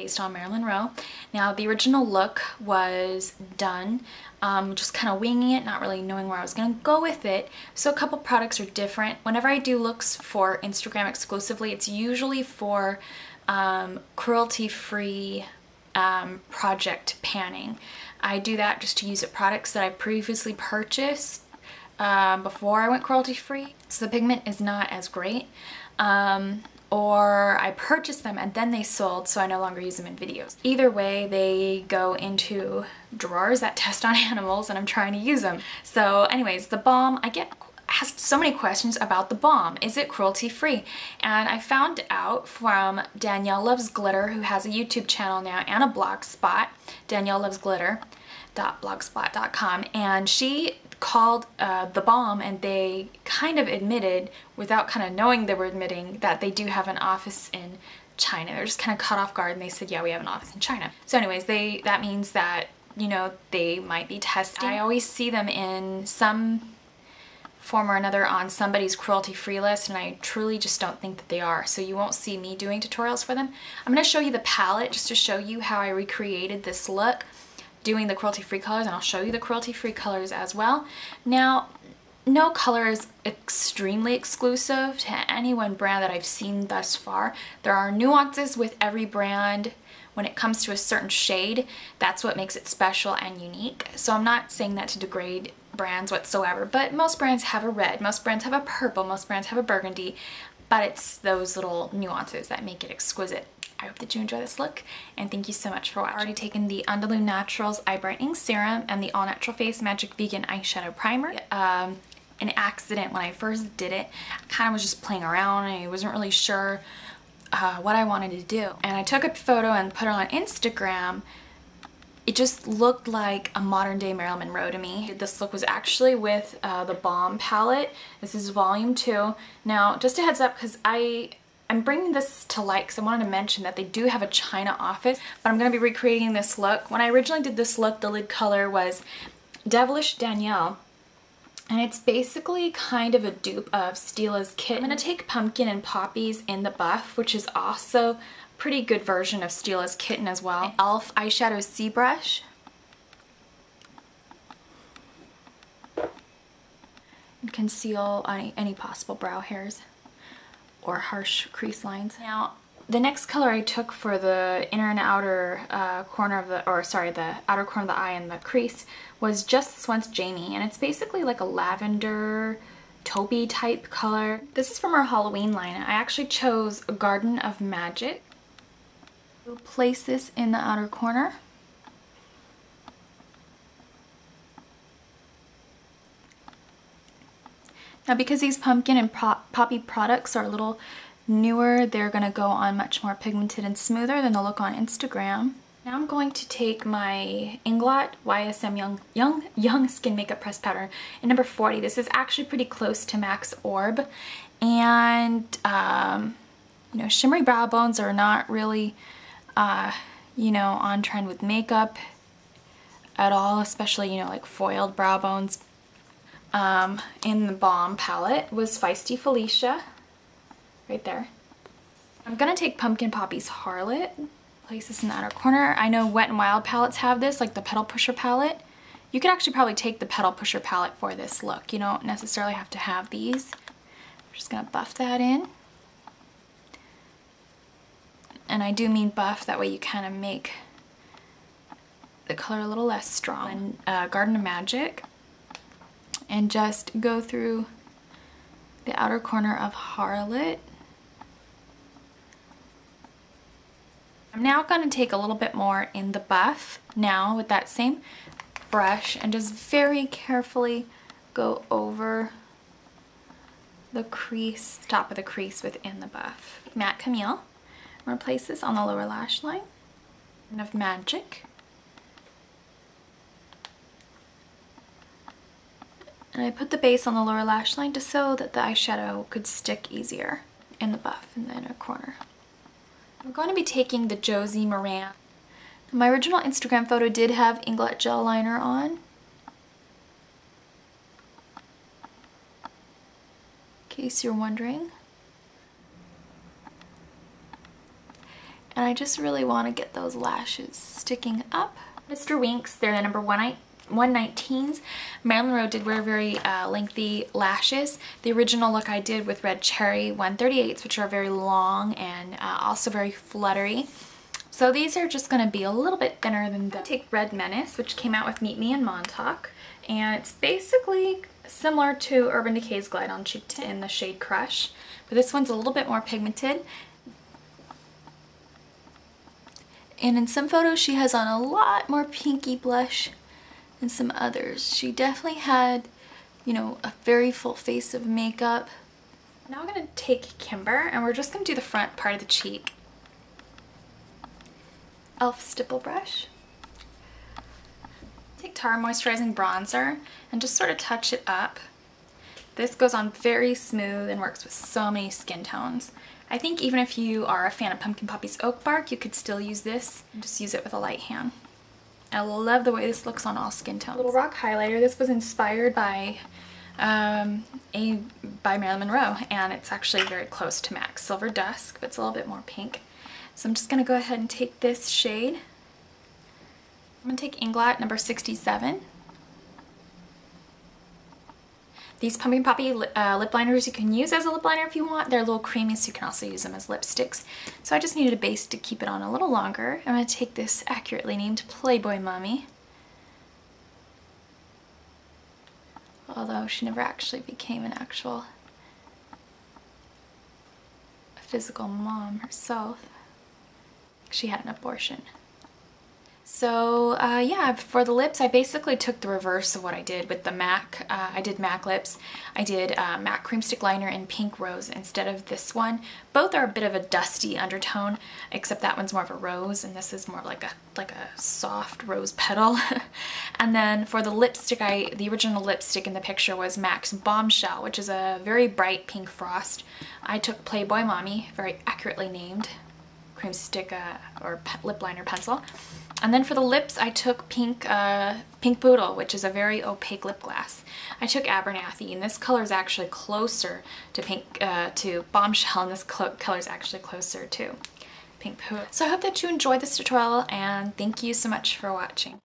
based on Marilyn Monroe. Now the original look was done just kind of winging it, not really knowing where I was going to go with it. So a couple products are different. Whenever I do looks for Instagram exclusively, it's usually for cruelty-free project panning. I do that just to use up products that I previously purchased before I went cruelty-free. So the pigment is not as great. Or I purchased them and then they sold, so I no longer use them in videos. Either way, they go into drawers that test on animals and I'm trying to use them. So anyways, the balm, I get asked so many questions about the balm. Is it cruelty free? And I found out from Danielle Loves Glitter, who has a YouTube channel now and a blogspot, daniellelovesglitter.blogspot.com, and she called the balm, and they kind of admitted, without kind of knowing they were admitting, that they do have an office in China. They're just kind of caught off guard and they said, yeah, we have an office in China. So anyways, that means that, you know, they might be testing. I always see them in some form or another on somebody's cruelty-free list, and I truly just don't think that they are. So you won't see me doing tutorials for them. I'm going to show you the palette just to show you how I recreated this look doing the cruelty-free colors, and I'll show you the cruelty-free colors as well. Now, no color is extremely exclusive to any one brand that I've seen thus far. There are nuances with every brand when it comes to a certain shade. That's what makes it special and unique. So I'm not saying that to degrade brands whatsoever, but most brands have a red, most brands have a purple, most brands have a burgundy, but it's those little nuances that make it exquisite. I hope that you enjoy this look, and thank you so much for watching. I've already taken the Andalou Naturals Eye Brightening Serum and the All Natural Face Magic Vegan Eyeshadow Primer. An accident when I first did it. I kind of was just playing around and I wasn't really sure what I wanted to do. And I took a photo and put it on Instagram. It just looked like a modern day Marilyn Monroe to me. This look was actually with the Balm palette. This is volume 2. Now, just a heads up, because I'm bringing this to light because I wanted to mention that they do have a China office, but I'm going to be recreating this look. When I originally did this look, the lid color was Devilish Danielle, and it's basically kind of a dupe of Stila's Kitten. I'm going to take Pumpkin and Poppies in the buff, which is also a pretty good version of Stila's Kitten as well. My e.l.f. eyeshadow C brush. And conceal any possible brow hairs or harsh crease lines. Now, the next color I took for the inner and outer corner of the, or sorry, the outer corner of the eye and the crease was Just This Once Jamie, and it's basically like a lavender taupey type color. This is from our Halloween line. I actually chose a Garden of Magic. We'll place this in the outer corner. Now, because these pumpkin and poppy products are a little newer, they're going to go on much more pigmented and smoother than they'll look on Instagram. Now I'm going to take my Inglot YSM Young Skin Makeup Pressed Powder in number 40. This is actually pretty close to Max Orb. And, you know, shimmery brow bones are not really, you know, on trend with makeup at all, especially, you know, like foiled brow bones. In the Balm palette was Feisty Felicia, right there. I'm gonna take Pumpkin Poppy's Harlot, place this in the outer corner. I know Wet n Wild palettes have this, like the Petal Pusher palette. You could actually probably take the Petal Pusher palette for this look. You don't necessarily have to have these. I'm just gonna buff that in. And I do mean buff, that way you kind of make the color a little less strong. And Garden of Magic. And just go through the outer corner of Harlot. I'm now going to take a little bit more in the buff now with that same brush and just very carefully go over the crease, top of the crease within the buff. Matte Camille. I'm going to place this on the lower lash line. Of Magic. And I put the base on the lower lash line just so that the eyeshadow could stick easier in the buff in the inner corner. I'm going to be taking the Josie Maran. My original Instagram photo did have Inglot gel liner on. In case you're wondering. And and I just really want to get those lashes sticking up. Mr. Winks, they're the number 119s. Marilyn Monroe did wear very lengthy lashes. The original look I did with Red Cherry 138s, which are very long and also very fluttery. So these are just going to be a little bit thinner than that. Take Red Menace, which came out with Meet Me in Montauk, and it's basically similar to Urban Decay's Glide on Cheek Tint in the shade Crush, but this one's a little bit more pigmented. And in some photos she has on a lot more pinky blush than some others. She definitely had, you know, a very full face of makeup. Now I'm going to take Kimber and we're just going to do the front part of the cheek. e.l.f. stipple brush. Take Tarte Moisturizing Bronzer and just sort of touch it up. This goes on very smooth and works with so many skin tones. I think even if you are a fan of Pumpkin Poppy's Oak Bark, you could still use this. Just use it with a light hand. I love the way this looks on all skin tones. Little Rock highlighter. This was inspired by Marilyn Monroe, and it's actually very close to MAC Silver Dusk, but it's a little bit more pink. So I'm just going to go ahead and take this shade. I'm going to take Inglot number 67. These Pumpkin Poppy lip liners you can use as a lip liner if you want. They're a little creamy, so you can also use them as lipsticks. So I just needed a base to keep it on a little longer. I'm going to take this accurately named Playboy Mommy. Although she never actually became an actual physical mom herself. She had an abortion. So yeah, for the lips, I basically took the reverse of what I did with the MAC. I did MAC lips. I did MAC Cream Stick Liner in Pink Rose instead of this one. Both are a bit of a dusty undertone, except that one's more of a rose, and this is more like a soft rose petal. And then for the lipstick, the original lipstick in the picture was MAC's Bombshell, which is a very bright pink frost. I took Playboy Mommy, very accurately named cream stick or lip liner pencil. And then for the lips, I took Pink Boodle, which is a very opaque lip gloss. I took Abernathy, and this color is actually closer to to Bombshell, and this color is actually closer to Pink Poodle. So I hope that you enjoyed this tutorial, and thank you so much for watching.